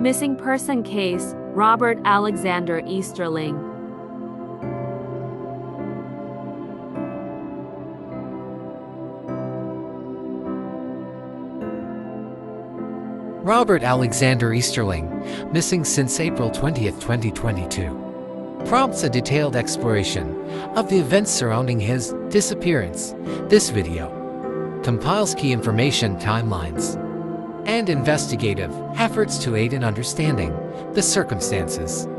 Missing person case, Robert Alexander Easterling. Robert Alexander Easterling, missing since April 20th, 2022. Prompts a detailed exploration of the events surrounding his disappearance. This video compiles key information, timelines, and investigative efforts to aid in understanding the circumstances.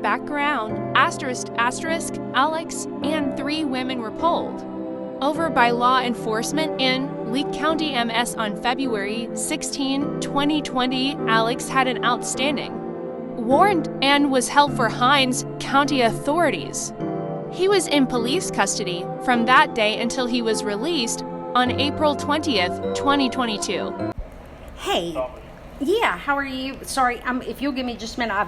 Background, Alex and 3 women were pulled over by law enforcement in Lee County, MS on February 16, 2020. Alex had an outstanding warrant and was held for Hinds County authorities. He was in police custody from that day until he was released on April 20th, 2022. Hey. Yeah, how are you? Sorry, if you'll give me just a minute, I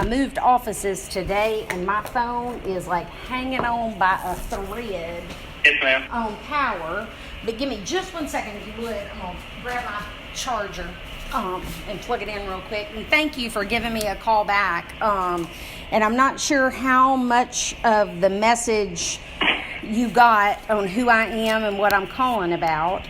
moved offices today, and my phone is like hanging on by a thread. Yes, ma'am. On power. But give me just 1 second, if you would. I'm gonna grab my charger and plug it in real quick. And thank you for giving me a call back. And I'm not sure how much of the message you got on who I am and what I'm calling about.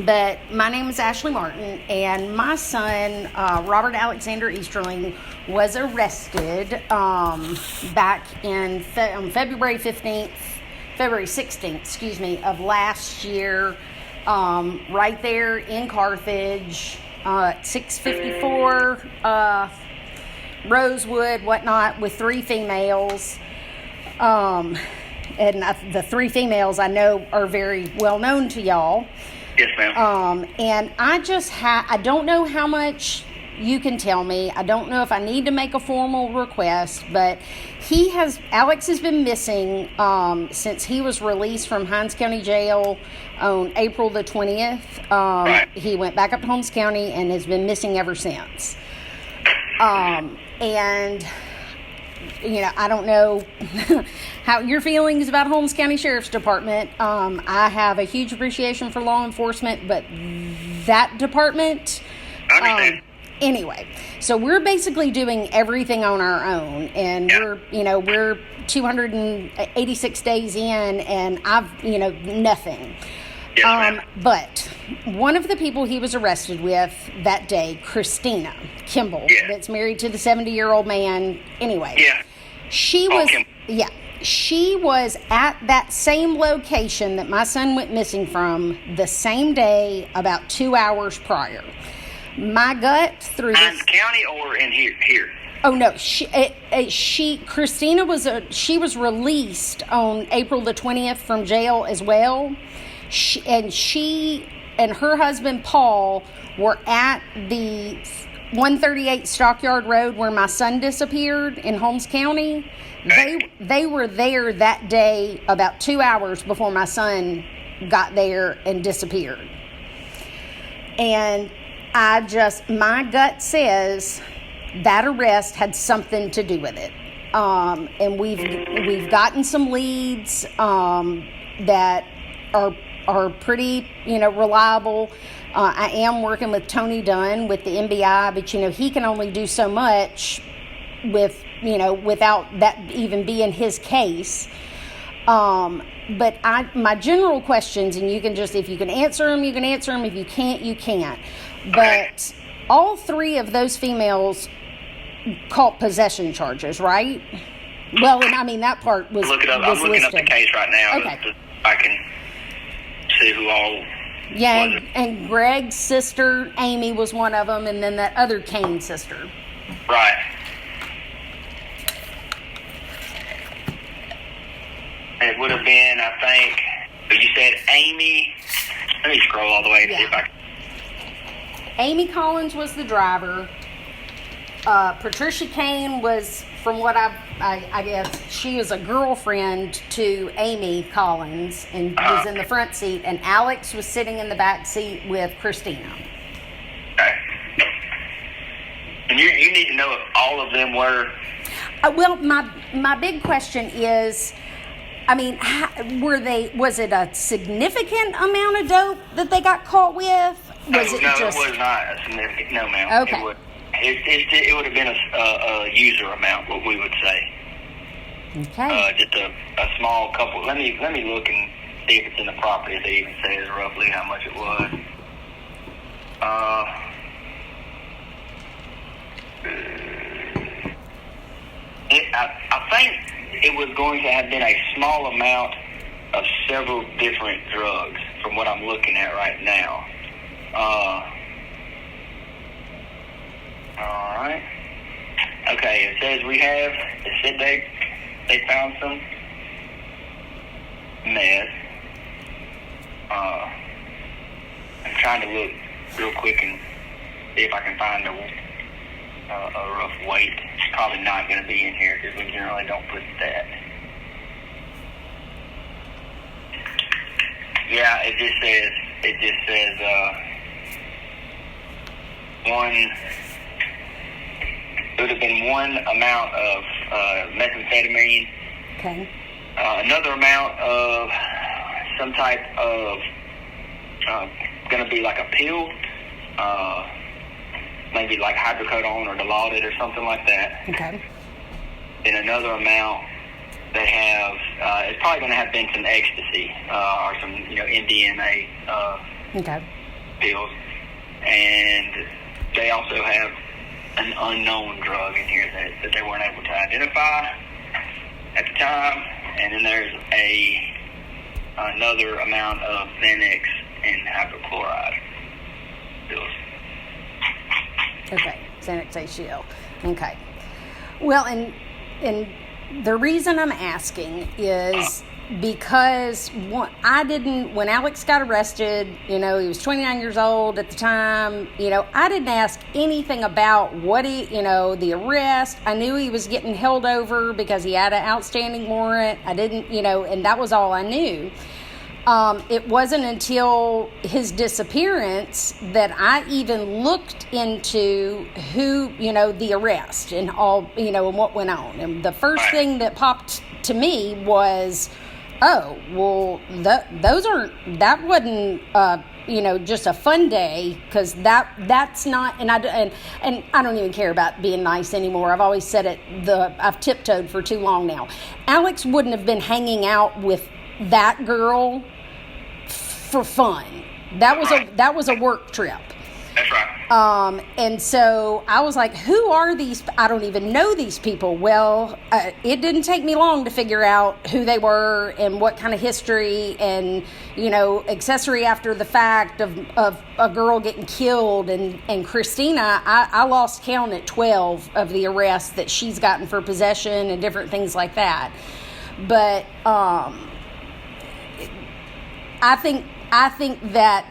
But my name is Ashley Martin, and my son, Robert Alexander Easterling, was arrested back on February 16th, of last year, right there in Carthage, 654 Rosewood, whatnot, with 3 females. And the 3 females I know are very well known to y'all. Yes, ma'am. And I don't know how much you can tell me. I don't know if I need to make a formal request, but Alex has been missing since he was released from Hinds County Jail on April the 20th. Right. He went back up to Holmes County and has been missing ever since. And I don't know how your feelings about Holmes County Sheriff's Department. I have a huge appreciation for law enforcement, but that department, anyway, so we're basically doing everything on our own, and we're 286 days in, and I've, nothing. Yes, but one of the people he was arrested with that day, Christina Kimball, that's married to the 70-year-old man. Anyway, she was at that same location that my son went missing from the same day, about 2 hours prior. My gut through Hinds County or in here? Oh no, Christina was released on April the 20th from jail as well. She and her husband Paul were at the 138 Stockyard Road where my son disappeared in Holmes County. They were there that day about 2 hours before my son got there and disappeared. And my gut says that arrest had something to do with it. And we've gotten some leads that are pretty, reliable. I am working with Tony Dunn with the NBI, but, he can only do so much without that even being his case. But my general questions, and you can just, if you can answer them, you can answer them. If you can't, you can't. But all 3 of those females caught possession charges, right? Well, and that part was Look it up. was I'm looking listed. up the case right now. Okay. I can see who all. Yeah, and Greg's sister, Amy, was one of them, and then that other Kane sister. Right. And it would have been, I think, you said Amy. Let me scroll all the way and see if I can. Amy Collins was the driver. Patricia Kane was from what I guess, she was a girlfriend to Amy Collins and was in the front seat, and Alex was sitting in the back seat with Christina. Okay. And you need to know if all of them were. Well, my big question is, I mean, was it a significant amount of dope that they got caught with? No, it was not a significant amount. Okay. It would have been a user amount, what we would say. Okay. Just a small couple. Let me look and see if it's in the property. If it even says roughly how much it was. I think it was going to have been a small amount of several different drugs from what I'm looking at right now. All right. Okay, it says it said they found some meth. I'm trying to look real quick and see if I can find a rough weight. It's probably not going to be in here because we generally don't put that. Yeah, it just says one. It would have been one amount of methamphetamine. Okay. Another amount of some type of going to be like a pill, maybe like hydrocodone or Dilaudid or something like that. Okay. Then another amount they have, it's probably going to have been some ecstasy or some MDMA Okay. pills, and they also have an unknown drug in here that they weren't able to identify at the time, and then there's another amount of Xanax and hypochloride pills. Okay, Xanax HCL. Okay. Well, and the reason I'm asking is because when Alex got arrested, he was 29 years old at the time, I didn't ask anything about the arrest. I knew he was getting held over because he had an outstanding warrant. I didn't, and that was all I knew. It wasn't until his disappearance that I even looked into who, the arrest and all, and what went on. And the first thing that popped to me was, oh, well, that wasn't, just a fun day, because that's not, and I don't even care about being nice anymore. I've always said it, I've tiptoed for too long now. Alex wouldn't have been hanging out with that girl for fun. That was a work trip. That's right. And so I was like, who are these? I don't even know these people. Well, it didn't take me long to figure out who they were and what kind of history and, accessory after the fact of a girl getting killed. And Christina, I lost count at 12 of the arrests that she's gotten for possession and different things like that. But I think that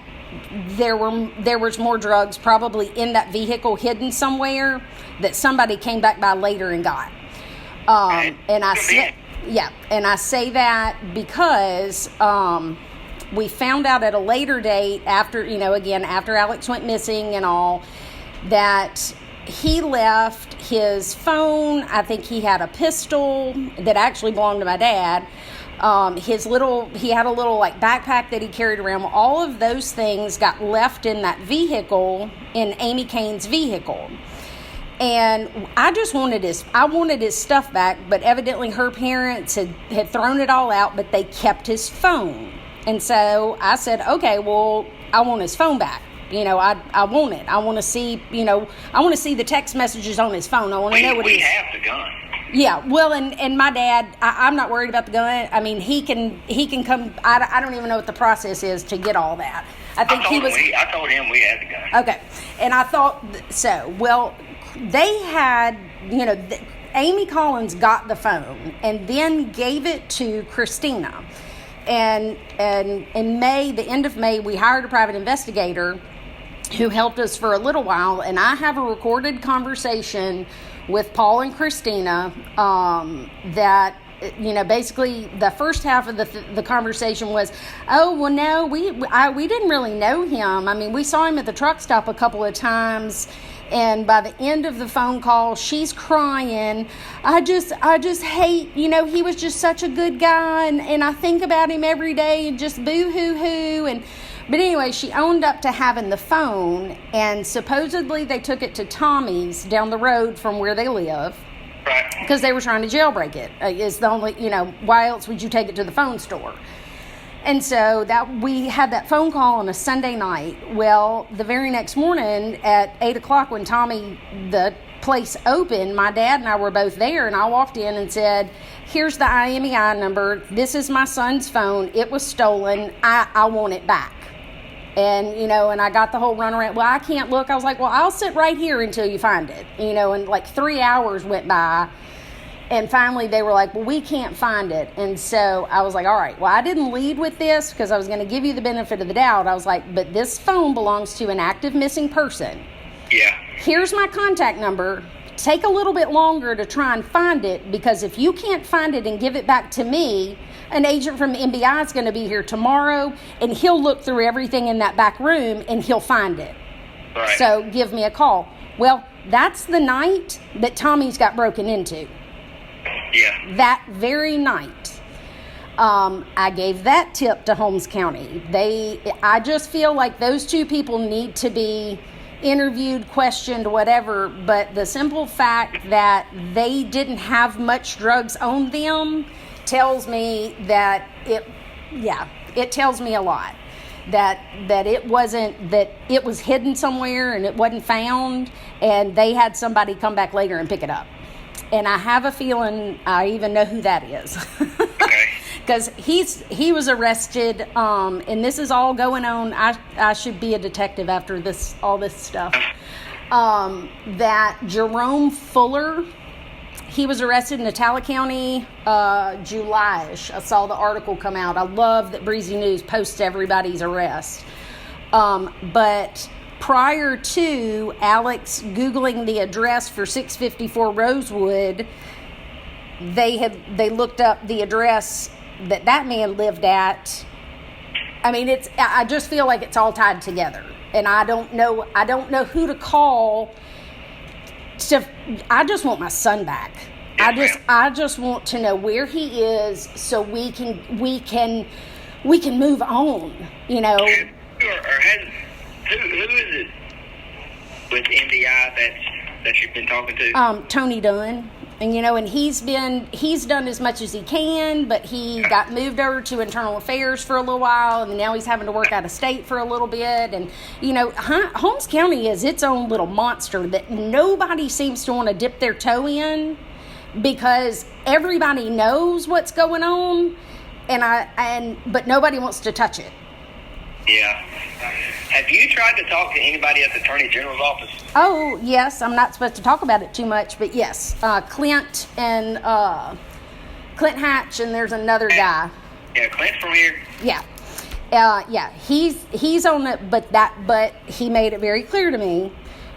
there was more drugs probably in that vehicle hidden somewhere that somebody came back by later and got. And I say that because we found out at a later date after Alex went missing and all, that he left his phone. I think he had a pistol that actually belonged to my dad. He had a little like backpack that he carried around. All of those things got left in that vehicle, in Amy Kane's vehicle. And I wanted his stuff back, but evidently her parents had thrown it all out, but they kept his phone. And so I said, okay, well, I want his phone back. I want it. I want to see, I want to see the text messages on his phone. I want to know what we have the gun. Yeah, well, and my dad, I'm not worried about the gun. I mean, he can come. I don't even know what the process is to get all that. I think I told him we had the gun. Okay, and I thought so. Well, they had, Amy Collins got the phone and then gave it to Christina. And in May, the end of May, we hired a private investigator who helped us for a little while. And I have a recorded conversation with Paul and Christina, that, basically the first half of the conversation was, oh, well, no, we didn't really know him. I mean, we saw him at the truck stop a couple of times, and by the end of the phone call, she's crying. I just hate, he was just such a good guy, and I think about him every day, and just boo-hoo-hoo. But anyway, she owned up to having the phone, and supposedly they took it to Tommy's down the road from where they live, because they were trying to jailbreak it. It's the only, why else would you take it to the phone store? And so that we had that phone call on a Sunday night. Well, the very next morning at 8 o'clock when the place opened, my dad and I were both there, and I walked in and said, here's the IMEI number. This is my son's phone. It was stolen. I want it back. And, and I got the whole runaround. Well, I can't look. I was like, well, I'll sit right here until you find it. And like 3 hours went by. And finally they were like, well, we can't find it. And so I was like, all right, well, I didn't lead with this because I was going to give you the benefit of the doubt. I was like, but this phone belongs to an active missing person. Yeah. Here's my contact number. Take a little bit longer to try and find it, because if you can't find it and give it back to me, an agent from MBI is going to be here tomorrow, and he'll look through everything in that back room and he'll find it. Right. So give me a call. Well, that's the night that Tommy's got broken into. Yeah. That very night. I gave that tip to Holmes County. I just feel like those two people need to be interviewed, questioned, whatever, but the simple fact that they didn't have much drugs on them tells me that it tells me a lot. That it was hidden somewhere and it wasn't found, and they had somebody come back later and pick it up. And I have a feeling I even know who that is. Because he was arrested, and this is all going on. I should be a detective after all this stuff. That Jerome Fuller, he was arrested in Natala County, July-ish. I saw the article come out. I love that Breezy News posts everybody's arrest. But prior to Alex Googling the address for 654 Rosewood, they looked up the address that man lived at. I mean, I just feel like it's all tied together, and I don't know who to call. I just want my son back. I just want to know where he is so we can move on. Who is it with NDI that you've been talking to? Tony Dunn. And he's done as much as he can, but he got moved over to internal affairs for a little while, and now he's having to work out of state for a little bit. And, Holmes County is its own little monster that nobody seems to want to dip their toe in, because everybody knows what's going on, but nobody wants to touch it. Yeah. Have you tried to talk to anybody at the Attorney General's office? Oh, yes. I'm not supposed to talk about it too much, but yes. Clint Hatch, and there's another guy. Yeah, Clint's from here. Yeah. He's on it, but he made it very clear to me,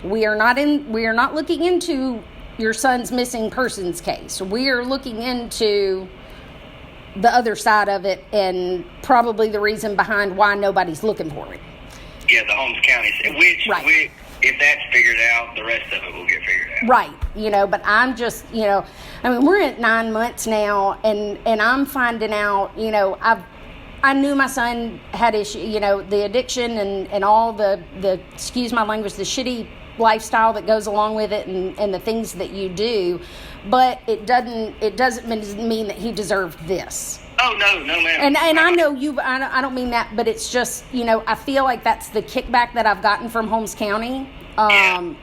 we are not looking into your son's missing persons case. We are looking into the other side of it, and probably the reason behind why nobody's looking for him. Yeah, the Holmes County, which if that's figured out, the rest of it will get figured out. Right, but I'm just, we're at 9 months now, and I'm finding out, I knew my son had issue, the addiction and all the excuse my language, the shitty lifestyle that goes along with it, and the things that you do, but it doesn't mean that he deserved this. Oh, no, ma'am. And I know I don't mean that, but it's just, I feel like that's the kickback that I've gotten from Holmes County. And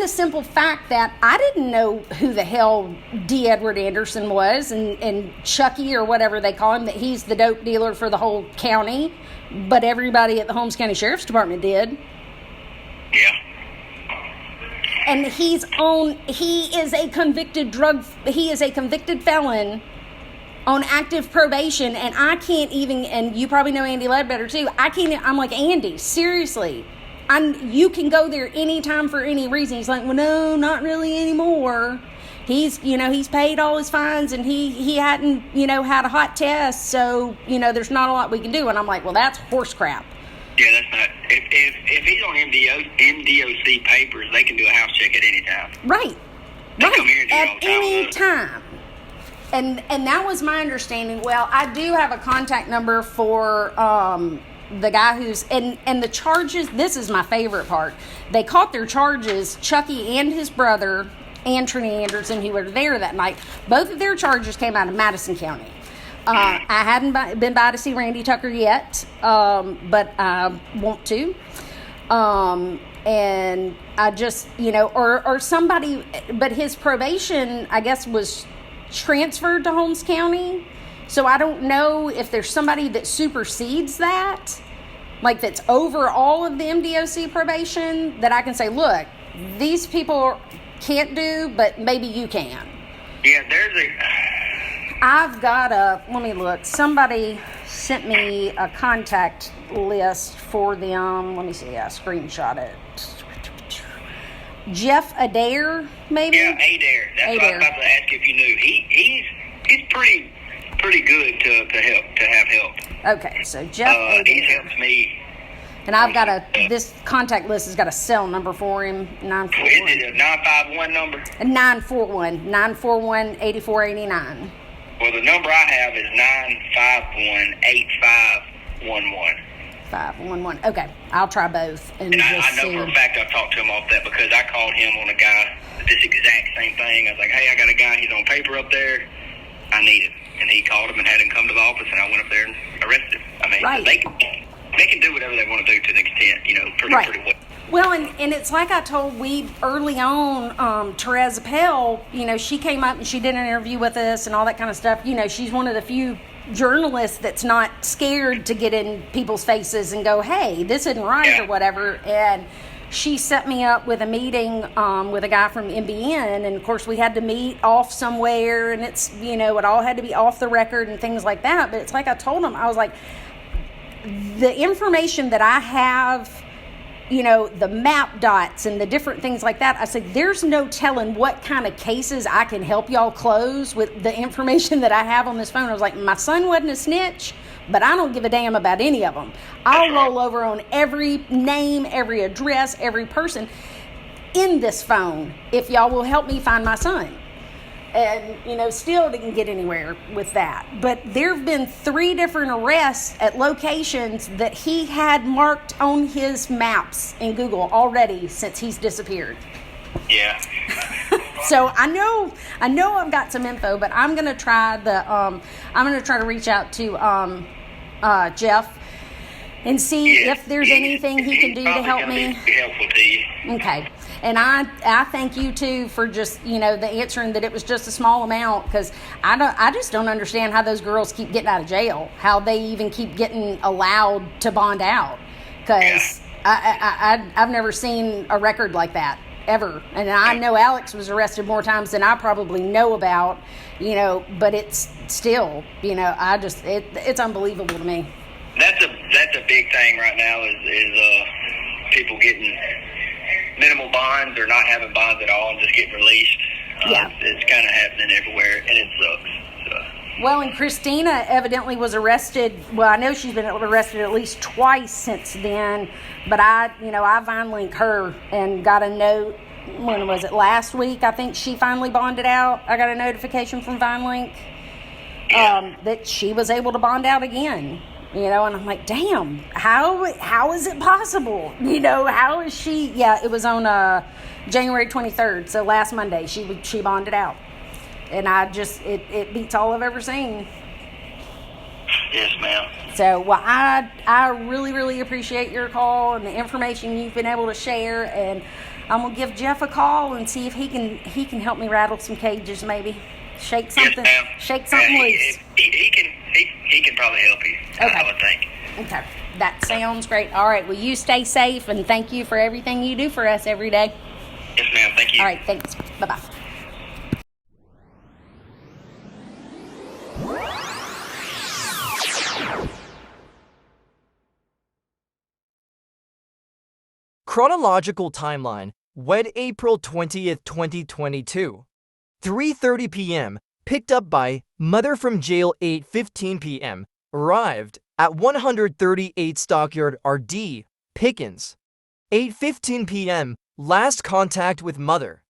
the simple fact that I didn't know who the hell D. Edward Anderson was, and Chucky, or whatever they call him, that he's the dope dealer for the whole county, but everybody at the Holmes County Sheriff's Department did. Yeah. And he is a convicted felon on active probation, and I can't even, and you probably know Andy Ledbetter too, I'm like, Andy, seriously, you can go there anytime for any reason. He's like, well, no, not really anymore. He's paid all his fines, and he hadn't, had a hot test, so, there's not a lot we can do. And I'm like, well, that's horse crap. Yeah, that's not. If he's on MDOC papers, they can do a house check at any time. Right. They come here and do it all At the time. any time. And that was my understanding. Well, I do have a contact number for the guy who's and the charges. This is my favorite part. They caught their charges. Chucky and his brother, Anthony Anderson, who were there that night. Both of their charges came out of Madison County. I hadn't been by to see Randy Tucker yet, but I want to. And I just, or somebody, but his probation, I guess, was transferred to Holmes County. So I don't know if there's somebody that supersedes that, like that's over all of the MDOC probation, that I can say, look, these people can't do, but maybe you can. Yeah, I've got let me look. Somebody sent me a contact list for them. Let me see. I screenshot it. Jeff Adair, maybe? Yeah, Adair. That's what I was about to ask if you knew. He's pretty good to have help. Okay, so Jeff Adair. He's helped me. And I've got this contact list has got a cell number for him, 941. Is it a 951 number? 941-8489. Well, the number I have is 951-8511. 511. Okay, I'll try both. And I just know see. for a fact I've talked to him off that because I called him on a guy, this exact same thing. I was like, hey, I got a guy, he's on paper up there. I need him. And he called him and had him come to the office, and I went up there and arrested him. I mean, Right. they can do whatever they want to do to an extent, pretty well. Well, and it's like I told Weed early on, Therese Appel, she came up and she did an interview with us and all that kind of stuff. She's one of the few journalists that's not scared to get in people's faces and go, hey, this isn't right or whatever. And she set me up with a meeting with a guy from NBN. And, of course, we had to meet off somewhere. And it's, it all had to be off the record and things like that. But it's like I told him, I was like, the information that I have, the map dots and the different things like that, I said, there's no telling what kind of cases I can help y'all close with the information that I have on this phone. I was like, my son wasn't a snitch, but I don't give a damn about any of them. I'll roll over on every name, every address, every person in this phone if y'all will help me find my son. And, still didn't get anywhere with that. But there have been 3 different arrests at locations that he had marked on his maps in Google already since he's disappeared. Yeah. So I know I've got some info, but I'm gonna try to reach out to Jeff and see if there's anything he can do to help me. Be helpful to you. Okay. And I thank you too for just, the answering that it was just a small amount, because I just don't understand how those girls keep getting out of jail, how they even keep getting allowed to bond out, because I've never seen a record like that ever. And I know Alex was arrested more times than I probably know about, but it's still, it's unbelievable to me. That's a big thing right now is people getting minimal bonds or not having bonds at all and just getting released. It's kind of happening everywhere, and it sucks. So. Well, and Christina evidently was arrested. Well, I know she's been arrested at least twice since then, but I Vine linked her and got a note. When was it? Last week, I think she finally bonded out. I got a notification from VineLink that she was able to bond out again. And I'm like, damn, how is it possible? How is she? Yeah, it was on January 23rd, so last Monday she bonded out, and it beats all I've ever seen. Yes, ma'am. So, well, I really, really appreciate your call and the information you've been able to share, and I'm gonna give Jeff a call and see if he can help me rattle some cages, maybe shake something, loose. He can probably help you. Okay. I would think. Okay, that sounds great. All right, well, you stay safe, and thank you for everything you do for us every day. Yes, ma'am. Thank you. All right, thanks. Bye-bye. Chronological timeline: wed April 20th, 2022. 3:30 p.m. Picked up by mother from jail 8:15 p.m. Arrived at 138 Stockyard RD, Pickens. 8:15 p.m. Last contact with mother.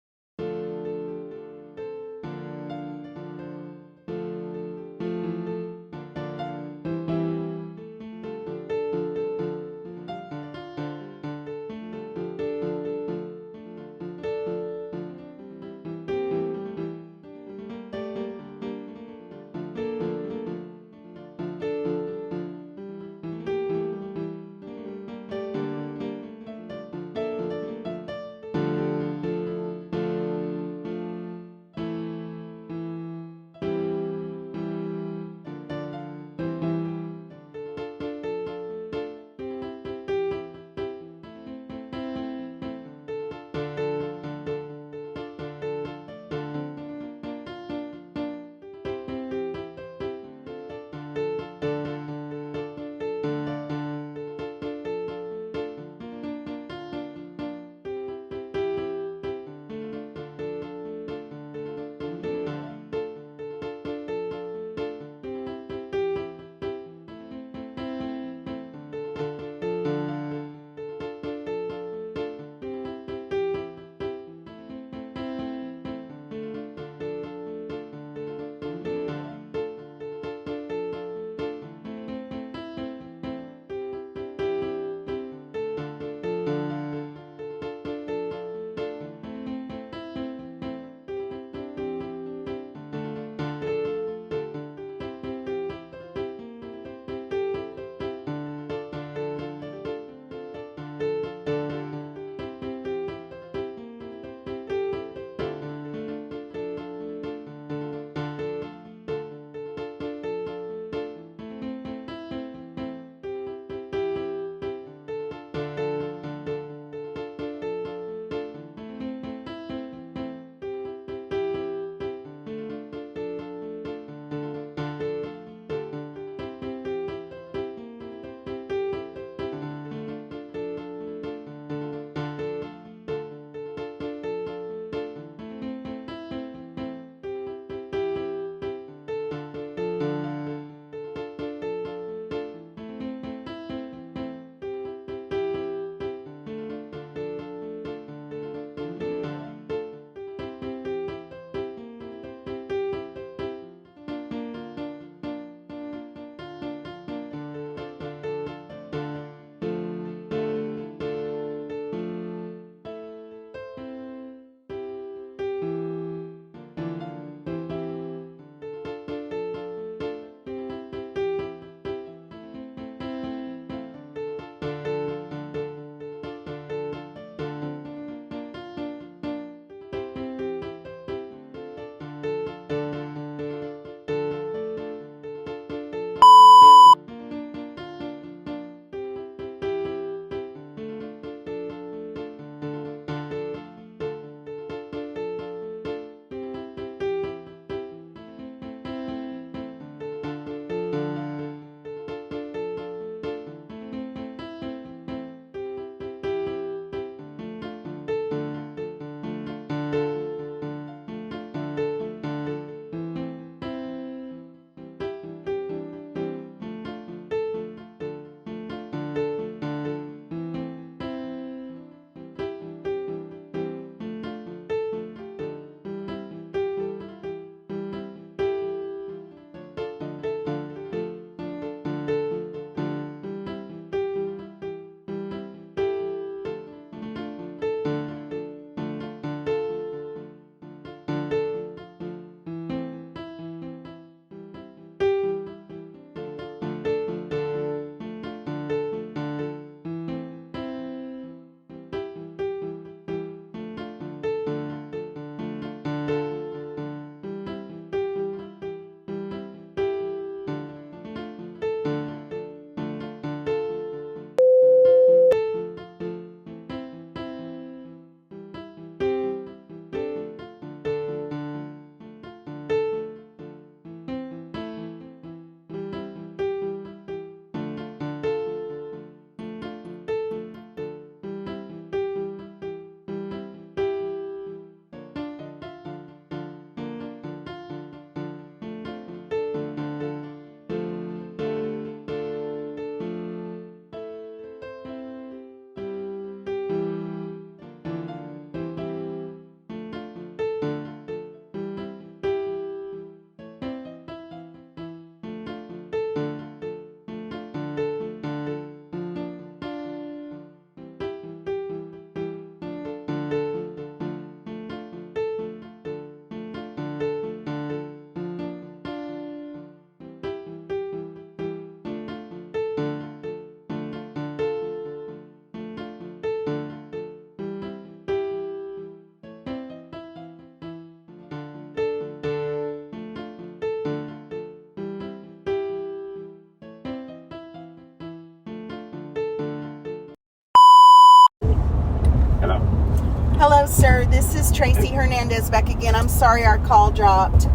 sir. This is Tracy Hernandez back again. I'm sorry our call dropped.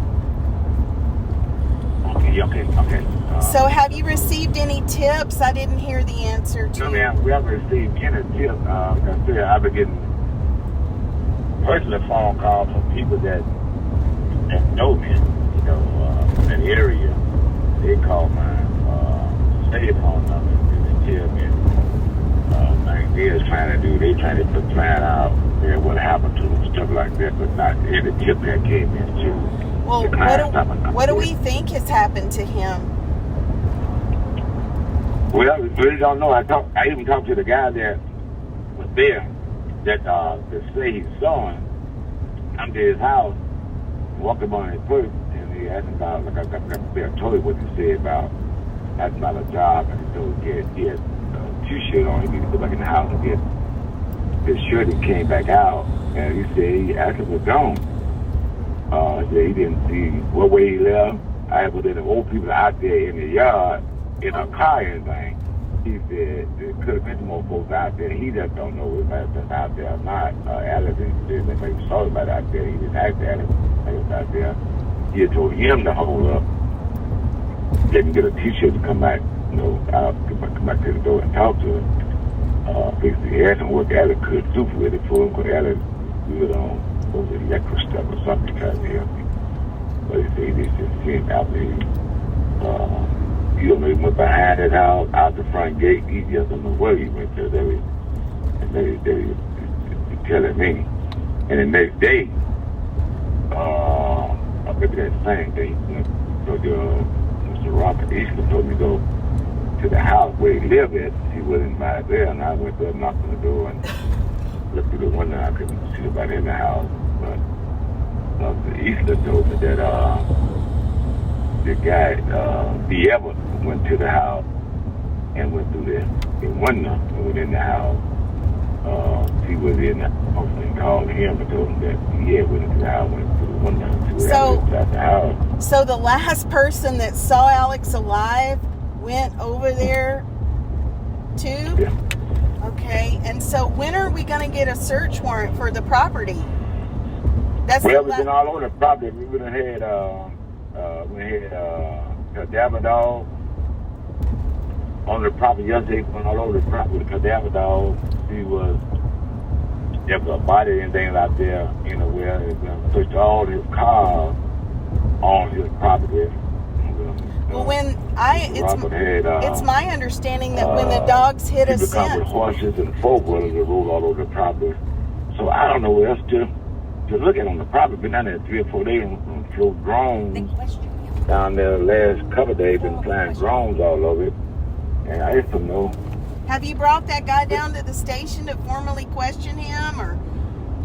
Okay. So have you received any tips? I didn't hear the answer to. No, ma'am, we haven't received any tips. I've been getting personal phone calls from people that know me, in that area. They call my cell phone number and tell me they're trying to find out what happened to them, stuff like that, but not every tip that came in too. Well, what do we think has happened to him? Well, we really don't know. I even talked to the guy that was there that say he saw him. I'm to his house, walked him on his foot, and he asked him about, I told him what he said about asking about a job, and he told he had a t-shirt on. He needed to go back in the house and get his shirt. He came back out, and he said he asked him was gone. He said he didn't see what way he left. I had the old people out there in the yard in a car and anything. He said there could have been some more folks out there. He just don't know if that's out there or not. Alex said that he saw somebody out there. He didn't ask Alex he was out there. He had told him to hold up. They can get a t-shirt to come back, out, come back to the door and talk to him. He asked him what Alex could do with it for him, because Alex was on electric stuff or something trying to help me. But he said he just seen out there. He don't know he went behind his house, out the front gate. He just don't know where he went to. They were telling me. And the next day, maybe that same day, Mr. Robert Easterling told me to go to the house where he lived at. He wasn't by there, and I went there, knocked on the door, and looked through the window. I couldn't see nobody in the house. But Mr. Easterling told me that the guy, B. Evans, went to the house and went through the window and went in the house. He was in the house and called him and told him that he had went into the house, went through the window and outside the house. So the last person that saw Alex alive went over there too? Yeah. Okay, and so when are we going to get a search warrant for the property? We've been all over the property. We had cadaver dog on the property yesterday. Went all over the property with a cadaver dog. There was a body and things out there, where they searched all his cars on his property. Well, it's my understanding that when the dogs hit a scent, people come with horses and four-wheelers that roll all over the property. So I don't know what else to look at on the property. Been down there 3 or 4 days on flew drones down there the last couple of days. Been flying drones all over it, and I just don't know. Have you brought that guy down to the station to formally question him,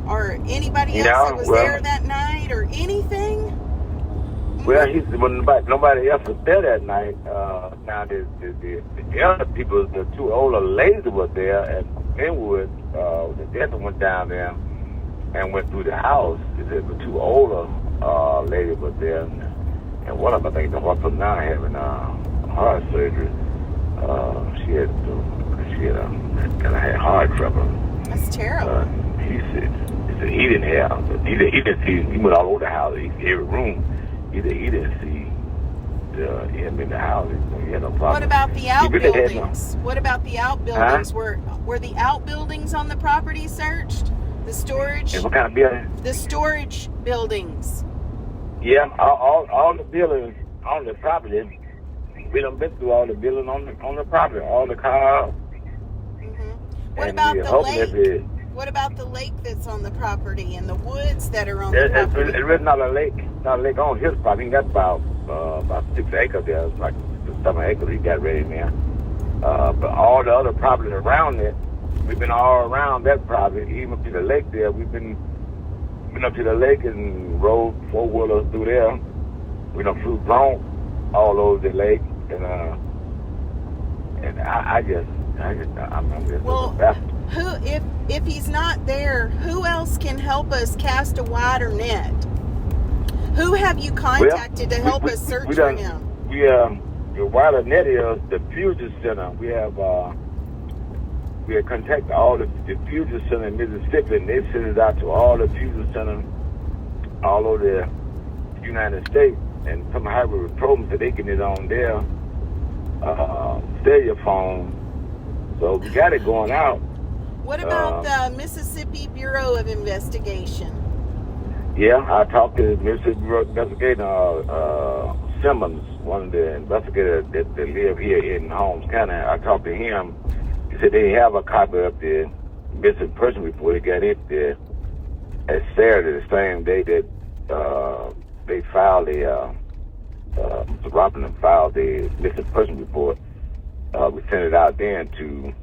or anybody else that was there that night, or anything? Well, nobody else was there that night. Now the other people, the two older ladies were there, and Inwood, the death went down there and went through the house. The two older ladies were there, and one of them, I think, the one now having heart surgery. She had kind of had heart trouble. That's terrible. He said he didn't have. He didn't see. He went all over the house, every room. He didn't see him in the house. He had no problem. What about the outbuildings? What about the outbuildings? Huh? Were the outbuildings on the property searched? The storage? And what kind of building? The storage buildings. Yeah, all the buildings on the property. We done been through all the buildings on the property, all the cars. Mm-hmm. What about the lake? What about the lake that's on the property and the woods that are on the property? It's really not a lake on his property. That's about 6 acres there. It's like 7 acres he got ready there. But all the other properties around it, we've been all around that property, even up to the lake there. We've been up to the lake and rode 4-wheelers through there. We done flew drones all over the lake, and I'm just well, if he's not there, who else can help us cast a wider net? Who have you contacted to help us search for him? The wider net is the Fusion Center. We have we had contacted all the fusion center in Mississippi, and they sent it out to all the fusion centers all over the United States. And somehow we were probing so they get it on their cellular phone. So we got it going out. What about the Mississippi Bureau of Investigation? Yeah, I talked to Mississippi Bureau of Investigation, Simmons, one of the investigators that live here in Holmes County. I talked to him. He said they have a copy of the missing person report. They got it there at Saturday, the same day that they filed Mr. Robinson filed the missing person report. We sent it out then to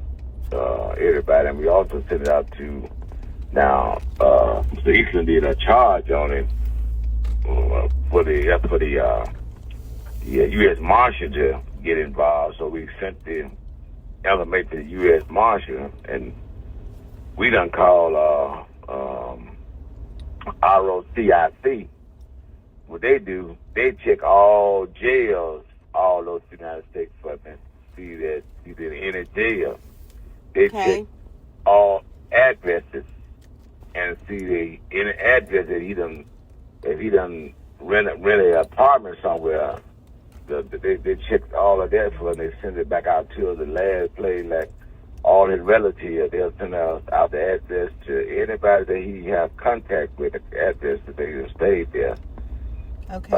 everybody, and we also sent it out to, now, Mr. Easterling did a charge on it for the U.S. Marshal to get involved. So we sent the element to the U.S. Marshal, and we done called ROCIC. What they do, they check all jails, all those United States for me, see that he's in any jail. They check all addresses and see any address that if he done rent an apartment somewhere. They check all of that for him. They send it back out to the last place, like all his relatives. They'll send out the address to anybody that he have contact with, the address that they have stayed there. Okay.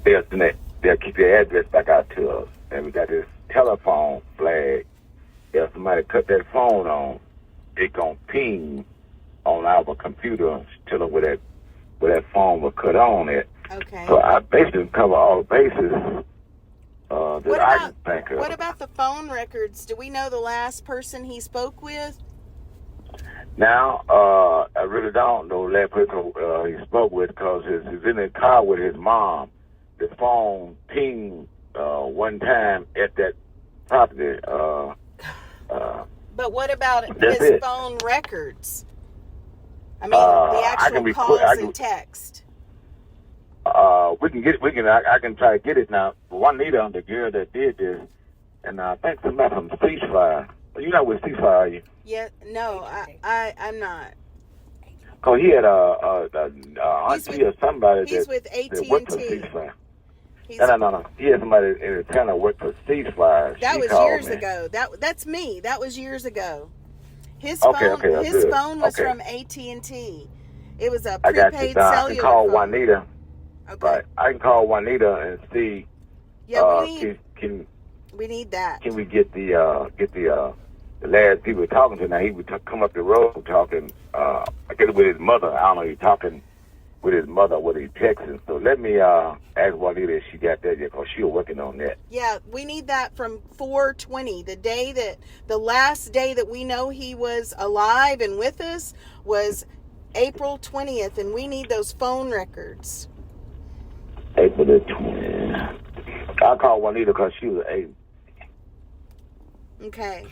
They'll keep the address back out to us. And we got this telephone flag. If somebody cut that phone on, it gonna ping on our computer, tell them where that phone was cut on at. Okay. So I basically cover all the bases that I can think of. What about the phone records? Do we know the last person he spoke with? Now, I really don't know the last person he spoke with, because he's in the car with his mom. The phone pinged one time at that property. But what about his phone records? I mean, the actual calls and text. I can try to get it now. Juanita, the girl that did this, and I think somebody from Ceasefire. You're not with Ceasefire, are you? Yeah, no, I'm not. Cause he had auntie or somebody he's with worked for Ceasefire. No. He had somebody in the town that worked for Ceasefire. That was years ago. That's me. That was years ago. His phone was from AT&T. It was a prepaid cellular I can call phone. Juanita. Okay. Right. I can call Juanita and see. Yeah, we need that. Can we get the last people talking to? Now he would come up the road talking. I guess with his mother. I don't know. He's talking with his mother. What he texting. So let me ask Juanita if she got that yet, because she was working on that. Yeah, we need that from 4/20. The last day that we know he was alive and with us was April 20th, and we need those phone records. April the 20th. I'll call Juanita because she was 8. Okay.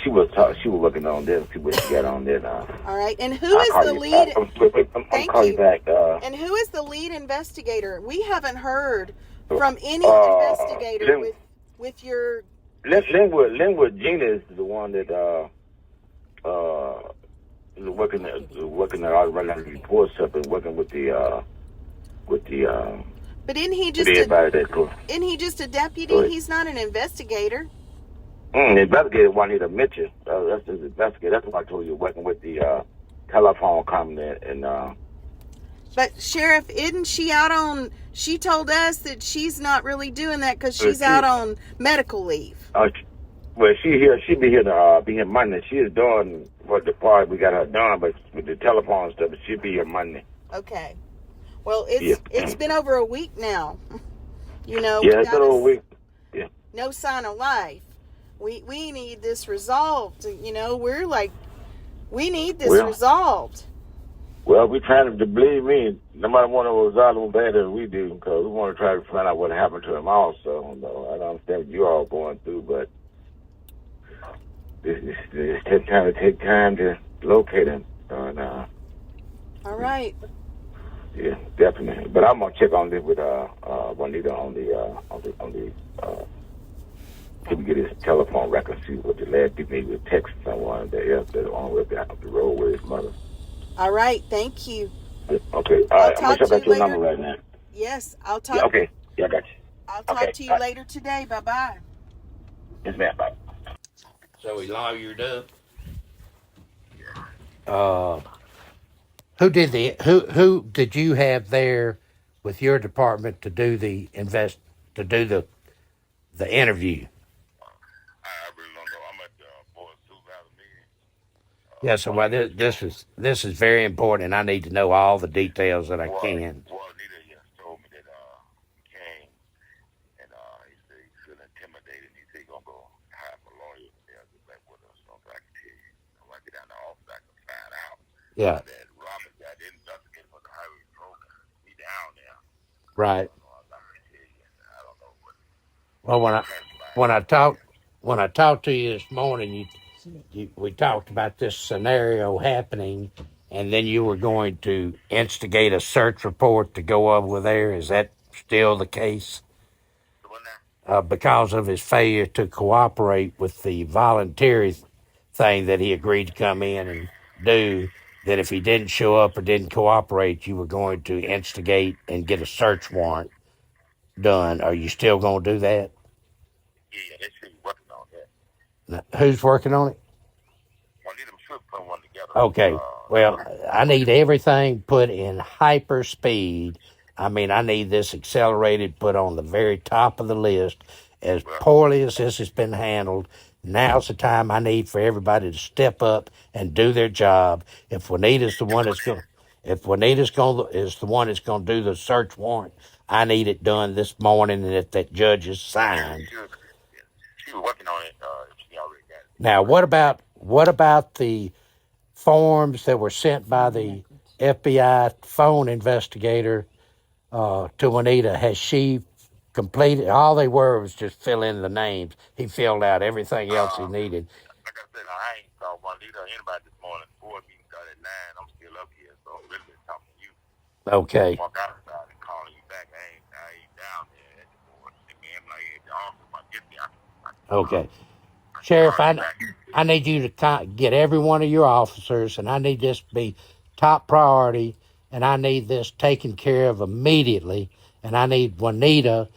She was working on this. See what she got on there now. All right. And who is the lead? I'll call you back. And who is the lead investigator? We haven't heard from any investigator with your. Linwood Gina is the one that working out running the reports up and working with the. But isn't he just a deputy? He's not an investigator. The investigator Juanita Mitchell. That's the investigator. That's what I told you, working with the telephone company and. But Sheriff, isn't she out on? She told us that she's not really doing that because she's out on medical leave. Well, she be here to be here Monday. She is doing what the part we got her done, but with the telephone stuff, she'll be here Monday. Okay. Well, it's been over a week now. Yeah, it's been over a week. Yeah. No sign of life. We need this resolved. We're like, we need this resolved. Well, we're trying to believe me. Nobody want to resolve them better than we do, because we want to try to find out what happened to him also. I don't understand what you're all going through, but it's take time to locate him. All right. Yeah, definitely. But I'm gonna check on this with Juanita on the couldn't get his telephone record, see what the last people he was texting someone that on the way back up the road with his mother. All right, thank you. Okay, all right. I'm gonna check your number right now. Yes, I'll talk. Yeah, okay, yeah, I got you. I'll talk to you later today. Bye bye. Yes, ma'am. Bye. So he lawyered up. Who did you have there with your department to do the interview? I really don't know. I'm at the board supervisor meeting. Yeah, so this is very important, and I need to know all the details that I can. Well, Anita just told me that he came and he said he feel intimidated. He said he's gonna go hire a lawyer there to back with us. So I can tell you, when I get down to the office, I can find out. Yeah. That Robert got investigated for the highway program. He down there. Right. I don't know what. Well, when I talked to you this morning, we talked about this scenario happening, and then you were going to instigate a search report to go over there. Is that still the case? Because of his failure to cooperate with the voluntary thing that he agreed to come in and do, that if he didn't show up or didn't cooperate, you were going to instigate and get a search warrant done. Are you still going to do that? Yeah, they should be working on that. Now, who's working on it? Well, need them should put one together. Okay. Well, I need everything put in hyper speed. I mean, I need this accelerated, put on the very top of the list. As poorly as this has been handled, now's the time I need for everybody to step up and do their job. If Juanita's the one that's going, is the one that's going to do the search warrant, I need it done this morning, and if that judge is signed. She was working on it. She already got it. Now, what about the forms that were sent by the FBI phone investigator to Juanita? Has she completed? All they were was just fill in the names. He filled out everything else he needed. Like I said, I ain't saw Juanita or anybody this morning. Board meeting started at 9. I'm still up here, so I'm really talking to you. Okay. Walk outside and calling you back. I ain't down there at the board. I'm like at the office. I get there. Okay. Sheriff, I need you to get every one of your officers, and I need this to be top priority, and I need this taken care of immediately, and I need Juanita,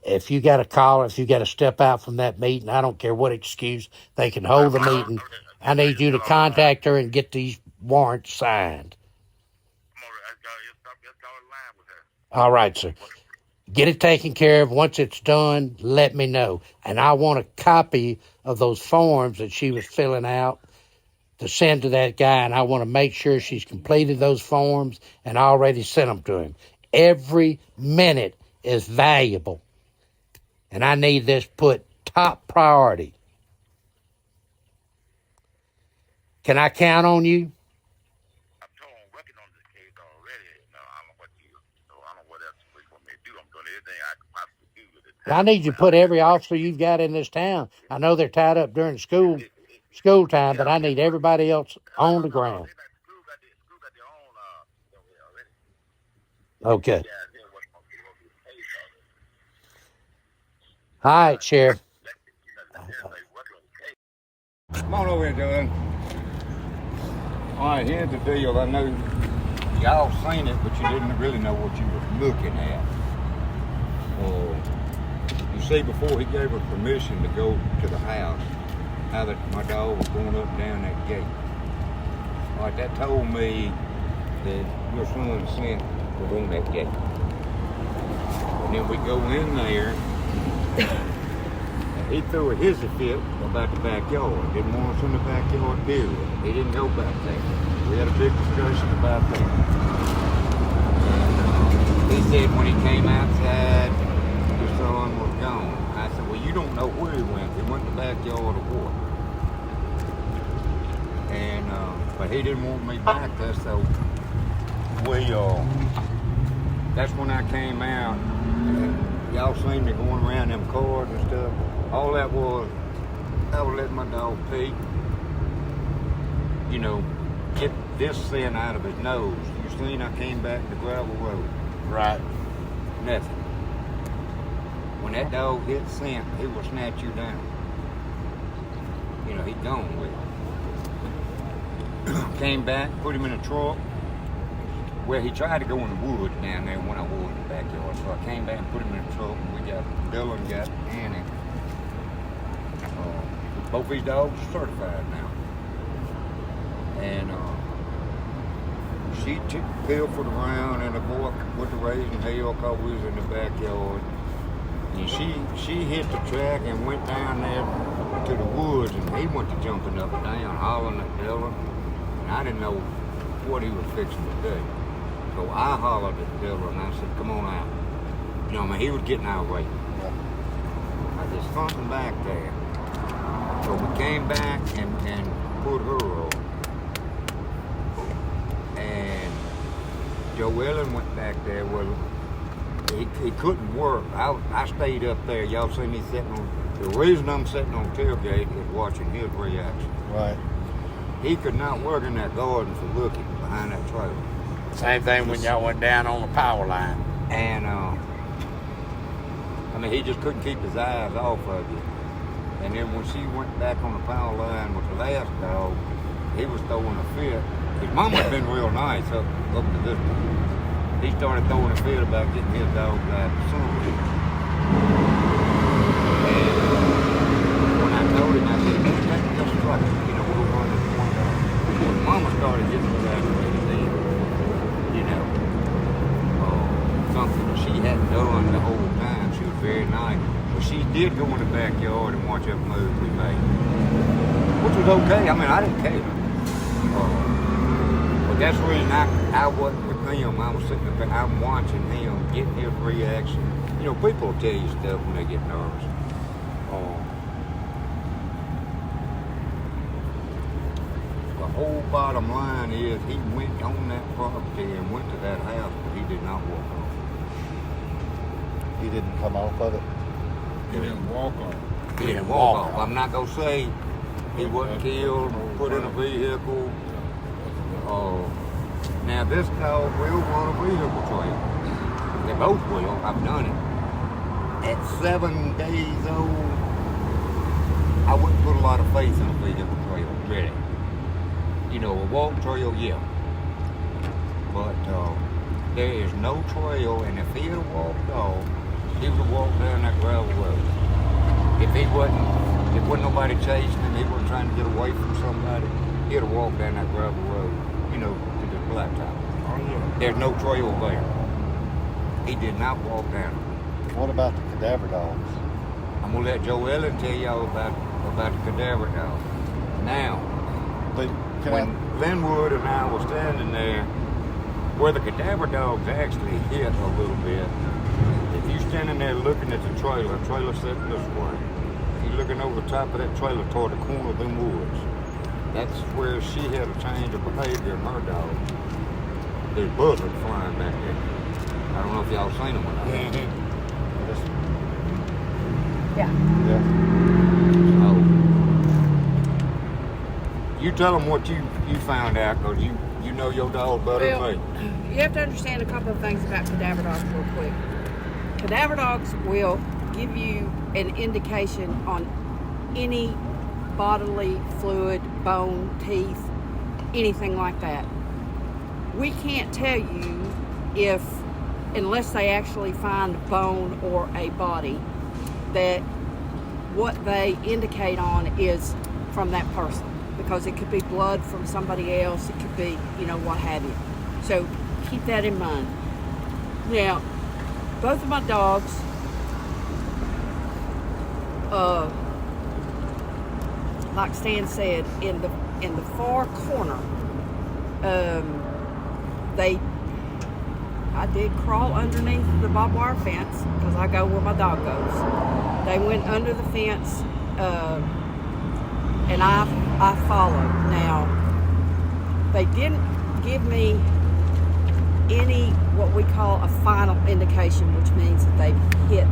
if you got to call her, if you got to step out from that meeting, I don't care what excuse, they can hold the meeting. I need you to contact her and get these warrants signed. All right, sir. Get it taken care of. Once it's done, let me know. And I want a copy of those forms that she was filling out to send to that guy, and I want to make sure she's completed those forms and already sent them to him. Every minute is valuable, and I need this put top priority. Can I count on you? I'm working on this case already. No, I don't know what you. So I don't know what else we want me to do. I'm doing everything I can possibly do with it. I need you to put every officer you've got in this town. I know they're tied up during school time, but I need everybody else on the ground. Okay. All right, Sheriff. Come on over here, Dylan. All right, here's the deal. I know y'all seen it, but you didn't really know what you were looking at. You see, before he gave her permission to go to the house, how that my dog was going up and down that gate. All right, that told me that your son scent was on that gate. And then we go in there, and he threw a hissy fit about the backyard. Didn't want us in the backyard, period. He didn't go back there. We had a big discussion about that. And he said when he came outside, your son was gone. I said, well, you don't know where he went. He went to the backyard or what? And, but he didn't want me back there, so we, that's when I came out. And y'all seen me going around them cars and stuff. All that was, I was letting my dog pee. You know, get this scent out of his nose. You seen I came back to gravel road. Right. Nothing. when that dog hits scent, he will snatch you down. You know, he's gone with it. Came back, put him in a truck. Well, he tried to go in the woods down there when I was in the backyard. So I came back and put him in a truck, and Dylan got Annie. Both these dogs are certified now. And she took Pilfered around, and the boy went to raising hell because we was in the backyard. And she hit the track and went down there to the woods, and he went to jumping up and down, hollering at Dylan. And I didn't know what he was fixing to do. So I hollered at Dylan, and I said, come on out. You know, I mean, he was getting our way. I said, something back there. So we came back and put her up. And Joe Ellen went back there. Well, he couldn't work. I stayed up there. Y'all see me sitting on. The reason I'm sitting on tailgate is watching his reaction. Right. He could not work in that garden for looking behind that trailer. Same thing when y'all went down on the power line. And I mean, he just couldn't keep his eyes off of you. And then when she went back on the power line with the last dog, he was throwing a fit. His mama had been real nice up to this point. He started throwing a fit about getting his dog out soon. And when I told him, I said, "Let's take this truck. You know, we'll run this one dog." When mama started getting evacuated then, you know, something that she hadn't done the whole time. She was very nice. But she did go in the backyard and watch every move we made. Which was okay. I mean, I didn't care. But that's the reason I wasn't with him. I was sitting up there, I'm watching him, getting his reaction. You know, people will tell you stuff when they get nervous. The whole bottom line is he went on that property and went to that house, but he did not walk off. He didn't come off of it? He didn't walk off. He didn't walk off. I'm not going to say he wasn't killed, put in a vehicle. Now this dog will run a vehicle trail. They both will. I've done it. At 7 days old, I wouldn't put a lot of faith in a vehicle trail, really. You know, a walk trail, yeah. But there is no trail, and if he had walked off, he would have walked down that gravel road. If wasn't nobody chasing him, he wasn't trying to get away from somebody, he'd have walked down that gravel road, you know, to the blacktop. Oh, yeah. There's no trail there. He did not walk down it. What about the cadaver dogs? I'm gonna let Joe Ellen tell y'all about the cadaver dog. Now, when Linwood and I were standing there, where the cadaver dogs actually hit a little bit, if you're standing there looking at the trailer sitting this way, you're looking over the top of that trailer toward the corner of them woods. That's where she had a change of behavior in her dog. There's buzzards flying back there. I don't know if y'all seen them or not. Yeah. So, you tell them what you found out, because you know your dog better than me. You have to understand a couple of things about cadaver dogs real quick. Cadaver dogs will give you an indication on any bodily fluid, bone, teeth, anything like that. We can't tell you unless they actually find bone or a body, that what they indicate on is from that person, because it could be blood from somebody else, it could be, you know, what have you. So keep that in mind. Now, both of my dogs, like Stan said, in the far corner, I did crawl underneath the barbed wire fence, because I go where my dog goes. They went under the fence, and I followed. Now, they didn't give me any what we call a final indication, which means that they hit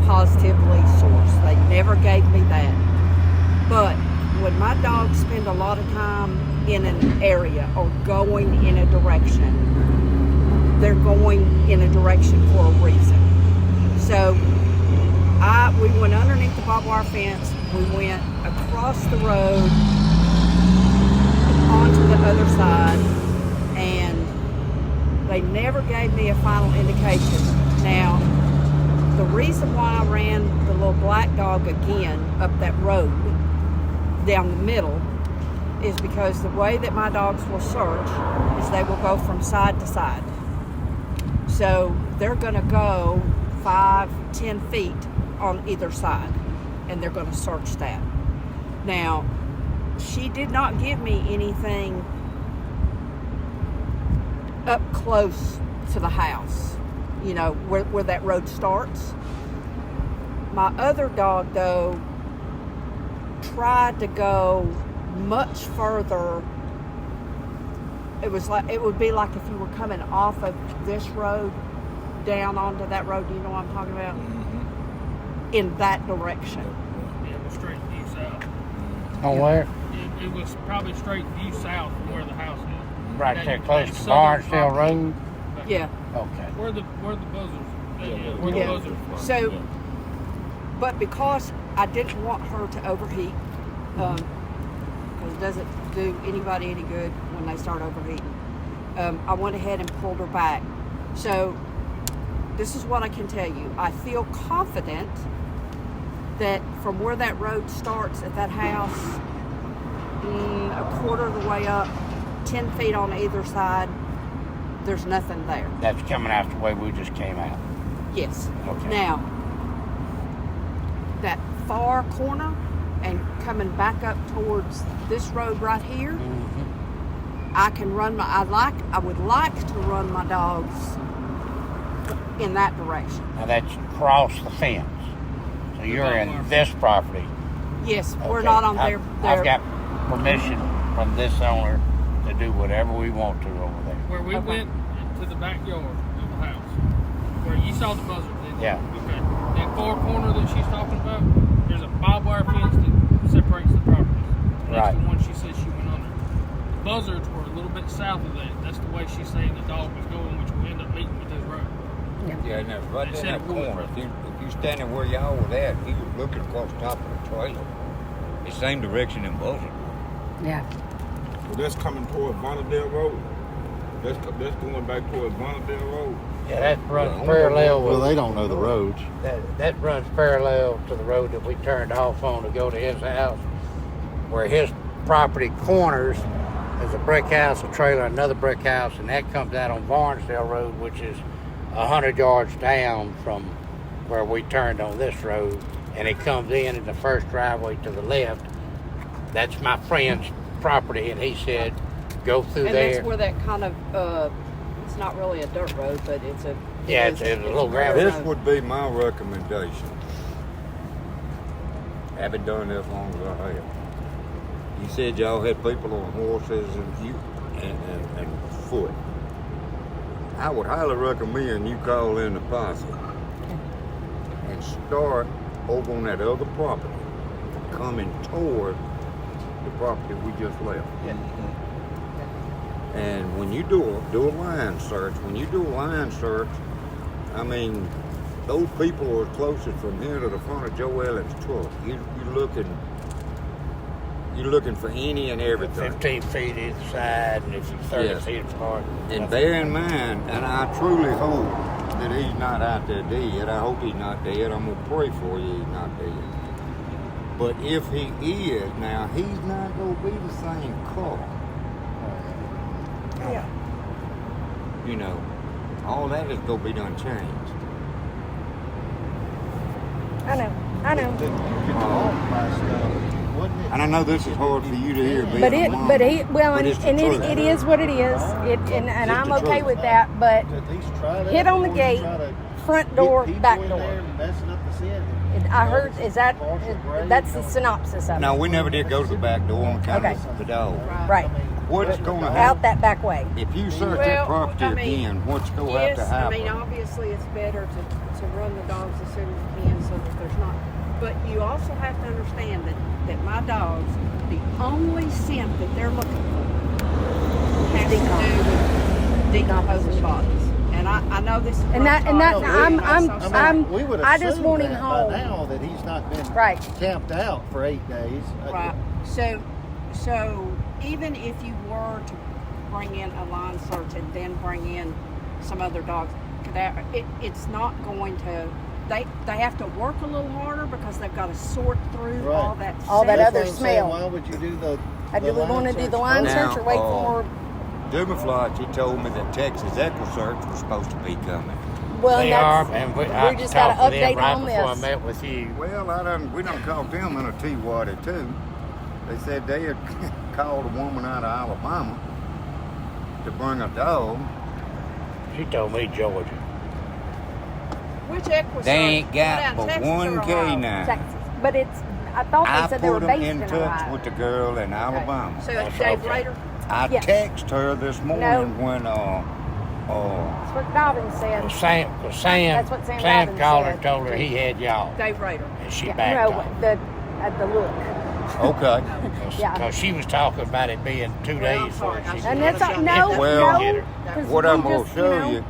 positively source. They never gave me that. But when my dogs spend a lot of time in an area or going in a direction, they're going in a direction for a reason. So We went underneath the barbed wire fence. We went across the road onto the other side, and they never gave me a final indication. Now, the reason why I ran the little black dog again up that road down the middle is because the way that my dogs will search is they will go from side to side. So they're going to go 5-10 feet on either side, and they're going to search that. Now, she did not give me anything up close to the house, you know, where that road starts. My other dog, though, tried to go much further. It would be like if you were coming off of this road down onto that road. Do you know what I'm talking about? Mm-hmm. In that direction. Yeah, it was straight due south. On where? It was probably straight due south from where the house is. Right there, close to Barnesdale Road? Yeah. Okay. Where the buzzers. Where the buzzers were. So, but because I didn't want her to overheat, because it doesn't do anybody any good when they start overheating, I went ahead and pulled her back. So, this is what I can tell you. I feel confident that from where that road starts at that house, a quarter of the way up, 10 feet on either side, there's nothing there. That's coming out the way we just came out. Yes. Okay. Now, that far corner and coming back up towards this road right here, I can run I would like to run my dogs in that direction. Now that's across the fence. So you're in this property. Yes, Okay. we're not on their. I've got permission from this owner to do whatever we want to over there. Where we went to the backyard of the house, where you saw the buzzard, didn't you? Yeah. Okay. That far corner that she's talking about, there's a barbed wire fence that separates the properties. That's the one she said she went under. The buzzards were a little bit south of that. That's the way she's saying the dog was going, which will end up meeting with this road. Yeah, and right in that corner, if you standing where y'all was at, he was looking across the top of the trailer. The same direction in buzzard. Yeah. Well, that's coming toward Bonneville Road. That's going back toward Bonneville Road. Yeah, that runs parallel with... Well, they don't know the roads. That runs parallel to the road that we turned off on to go to his house, where his property corners. There's a brick house, a trailer, another brick house, and that comes out on Barnesdale Road, which is 100 yards down from where we turned on this road, and it comes in the first driveway to the left. That's my friend's property, and he said, go through and there. And that's where that kind of, it's not really a dirt road, but it's a... Yeah, it's a little gravel This road. would be my recommendation. Haven't done this long as I have. You said y'all had people on horses and foot. I would highly recommend you call in the posse and start over on that other property, coming toward the property we just left. And when you do a line search, I mean, those people are closest from here to the front of Joe Elliot's truck. You're looking for any and everything. 15 feet either side, and if you're 30 feet apart. And bear in mind, and I truly hope that he's not out there dead. I hope he's not dead. I'm going to pray for you he's not dead. But if he is, now, he's not going to be the same car. Yeah. You know, all that is going to be done changed. I know. And I know this is hard for you to hear, it is what it is. And I'm okay with that. But hit on the gate, front door, back door. I heard that's the synopsis of it. No, we never did go to the back door on account of the dog. Right. What's going to happen? Out that back way. If you search that property again, what's going to have to happen? I mean, obviously it's better to run the dogs as soon as you can so that there's not. But you also have to understand that my dogs, the only scent that they're looking for has to do with decomposing bodies. And And I know this is And that, I just want him by home. now that he's not been camped out for 8 days. Right. So even if you were to bring in a line search and then bring in some other dogs, it's not going to. They have to work a little harder because they've got to sort through all that other smell. Why would you do the do we want to do the line search or wait for? Dummerfly, she told me that Texas EquiSearch was supposed to be coming. Well, they are, and we just got to update right on before this. I met with you. Well, we done caught them in a T-Water too. They said they had called a woman out of Alabama to bring a dog. She told me Georgia. Which EquiSearch? They ain't got but one canine. Texas. But I thought they said they were based in I put them in touch with the girl in Alabama. So it's Dave Rader? I texted her this morning when that's what Dobbins said. Sam That's what Sam Dobbins called her said. and told her he had y'all. Dave Rader. And she backed off. The look. Okay. Because she was talking about it being 2 days for her. And that's what I'm going to show you,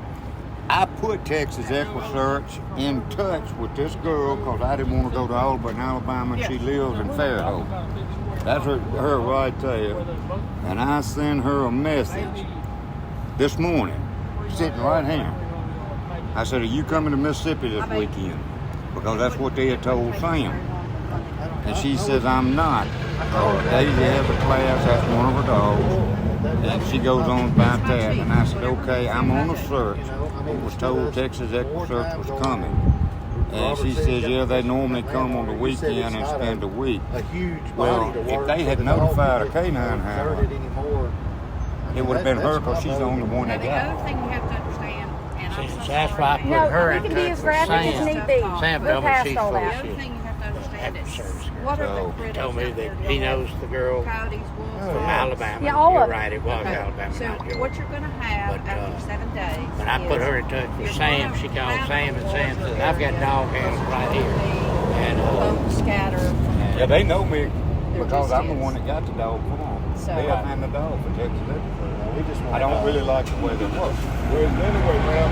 I put Texas EquiSearch in touch with this girl because I didn't want to go to Auburn, Alabama, and she lives in Fairhope. That's her right there. And I sent her a message this morning, sitting right here. I said, are you coming to Mississippi this weekend? Because that's what they had told Sam. And she says, I'm not. Daisy has a class, that's one of her dogs. And she goes on about that. And I said, okay, I'm on a search. I was told Texas EquiSearch was coming. And she says, yeah, they normally come on the weekend and spend a week. Well, if they had notified a canine handler, it would have been her because she's the only one that got it. The other thing you have to understand, That's why I put her in touch with Sam. Sam told me she's full of shit. The other thing you have to understand is what are the He critters told me that that they're he doing? knows the girl Coyotes, wolves, from dogs. Alabama. Yeah, all You're of them. right, it was Alabama, So not Georgia. what you're going to have after 7 days When I put her in touch with Sam, she called Sam and Sam said, I've got dog handlers right here. And scatter. Yeah, they know me because I'm the one that got the dog for them. They have had the dog for Texas EquiSearch. I don't really like the way they work. Well, anyway, man.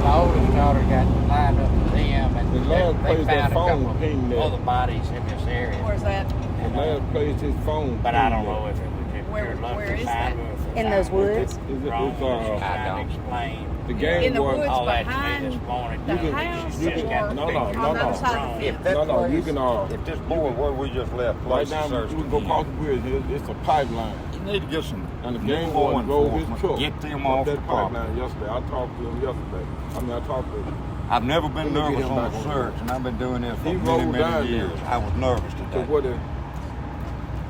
My oldest daughter got lined up with them, and The lad they plays found that a phone couple ping of there. other bodies in this area. Where's that? The lad plays his phone. But I don't know if it was Where is that? In those woods? Wrong, she's trying to explain. The game In the was woods all that to me behind this morning. the She house just or got no, the no, picture. no, on the other side of the fence? you can If this boy where we just left right place now to search we can go across the bridge. It's a pipeline. you need to get some And the new game law boy drove his enforcement. truck Get them up off the that property. pipeline yesterday. I talked to him yesterday. I talked to him. I've never been Let me get nervous him on back a on search, and I've been doing this for He many, rolled down many years. there. I was nervous So today. what?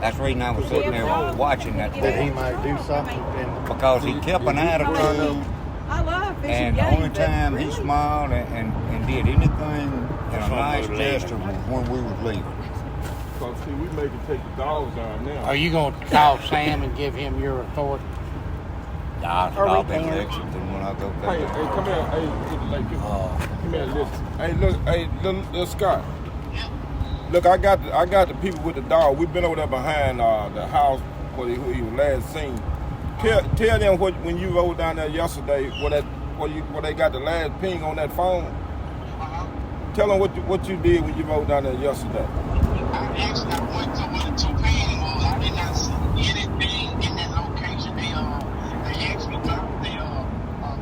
That's the reason I was sitting there watching that that he boy. might do something. Because he kept an attitude, I love fishing and the game, only but time he smiled and did anything in a nice gesture was when we was leaving. Because see, we make it take the dogs down now. Are you going to call Sam and give him your authority? I'll stop in Lexington when I go Hey, back. come here. Hey, come here, listen. Hey, look, little Scott. Look, I got the people with the dog. We've been over there behind the house where he was last seen. Tell them when you rode down there yesterday, where they got the last ping on that phone. Tell them what you did when you rode down there yesterday. I actually went to where the two ping was. I did not see anything in that location. They actually dropped the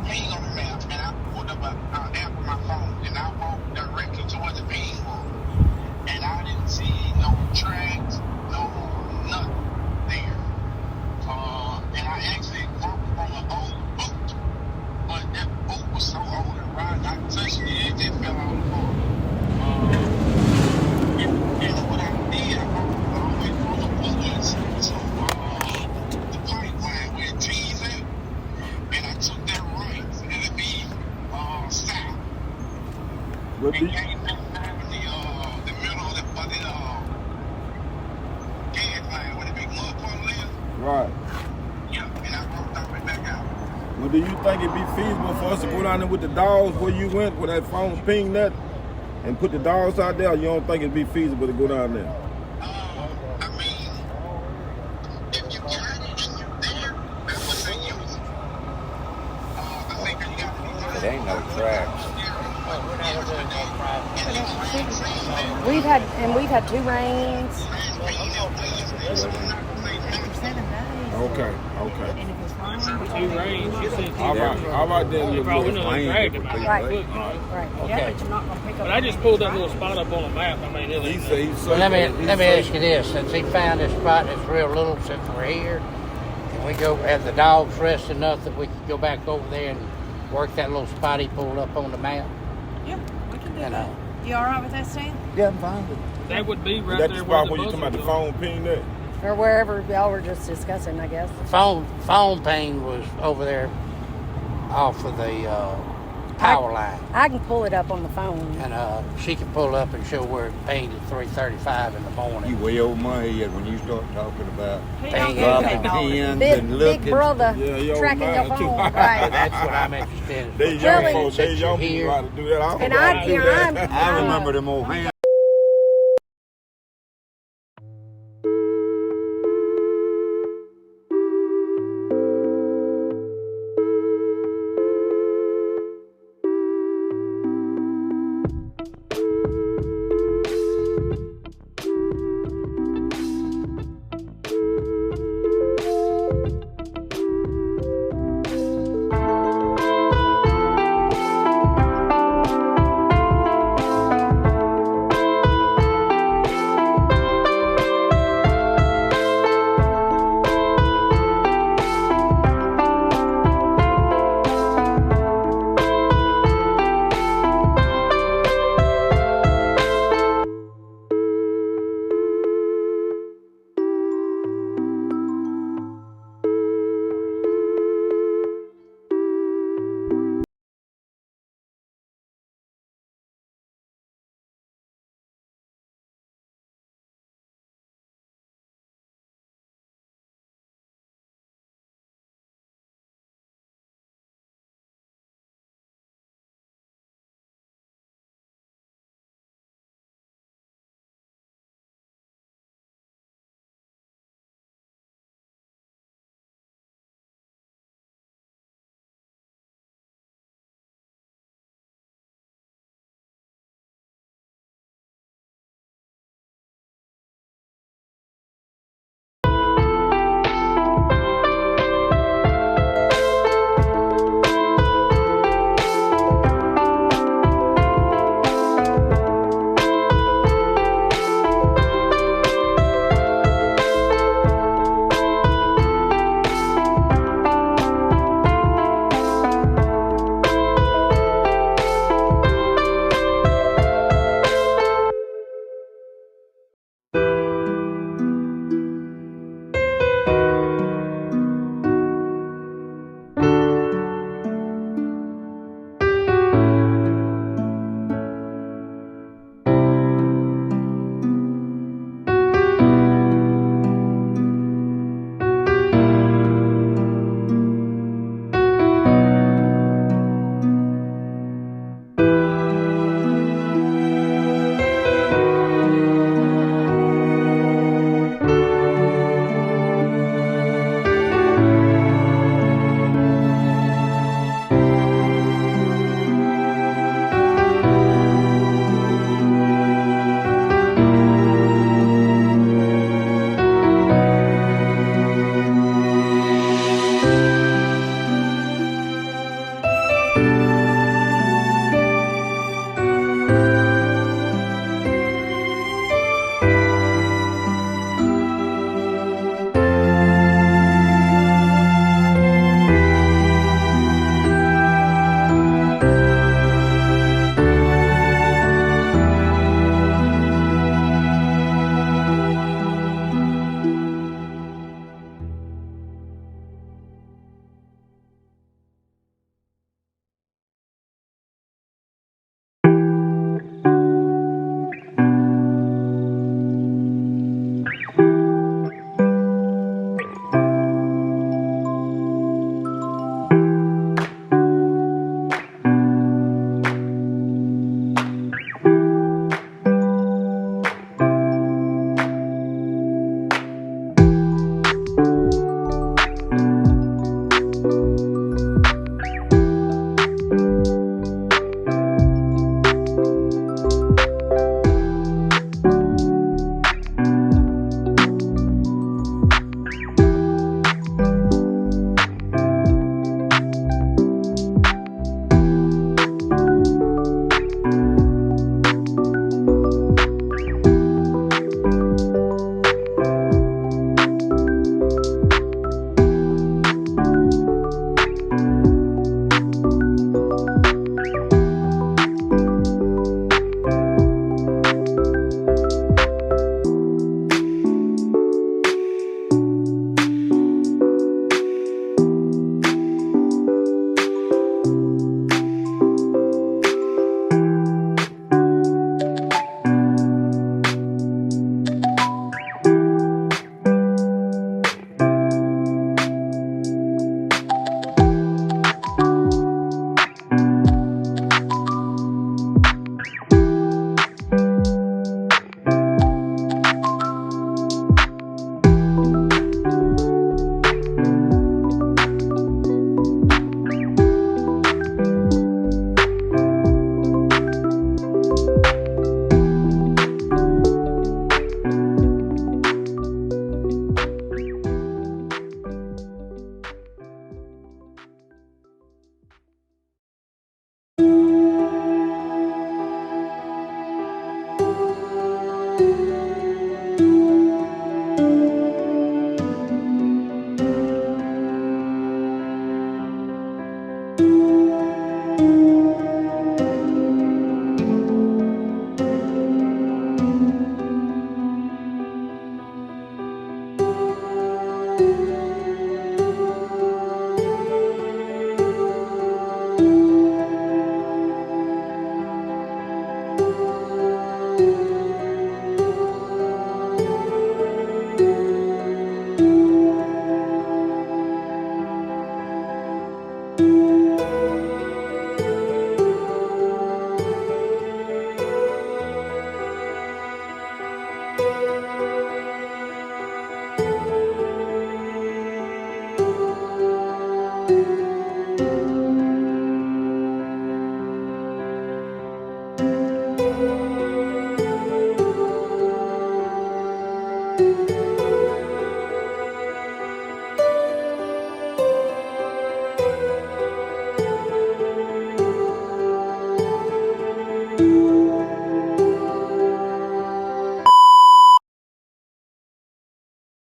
ping on the map, and I pulled up an app on my phone, and I walked directly to where the ping was. And I didn't see no tracks, no nothing there. And I actually walked from an old boat, but that boat was so old and rotten, I touched it, it just fell on the floor. And what I did, I walked all the way from the woods to the pipeline where it tees at, and I took that right, and it'd be south. And came back down in the middle of the gas line where the big mud puddle is. Right. Yeah, and I walked all the way back out. Well, do you think it'd be feasible for us to go down there with the dogs where you went, where that phone pinged that, and put the dogs out there? Or you don't think it'd be feasible to go down there? I mean, if you got it and you're there, I would say use it. ain't no tracks. We've had 2 rains. Okay. 2 rains. You said 2 All right then. You probably wouldn't have dragged it by your foot, you know? Right. Okay. Yeah, but you're not gonna pick up. But I just pulled that little spot up on the map. I mean, He said he's Well, let me ask you this: since he found this spot that's real little, since we're here, can we go? Have the dogs rest enough that we could go back over there and work that little spot he pulled up on the map? Yeah, we can do And, that. You all right with that, Stan? Yeah, I'm fine with it. that would be right That's there the where spot the where you talking about the buzzards are. phone ping that? Or wherever y'all were just discussing, I guess. The phone ping was over there off of the power line. I can pull it up on the phone. And she can pull up and show where it pinged at 3:35 in the morning. You way over my head when you start talking about Ping dropping it. pins Big, and looking. big brother Yeah, tracking your mine too. phone. Right. That's what I'm interested in. They Well, young folks, they Since young you're people here, know how to do that. I don't And know how to do that. I remember them old hands.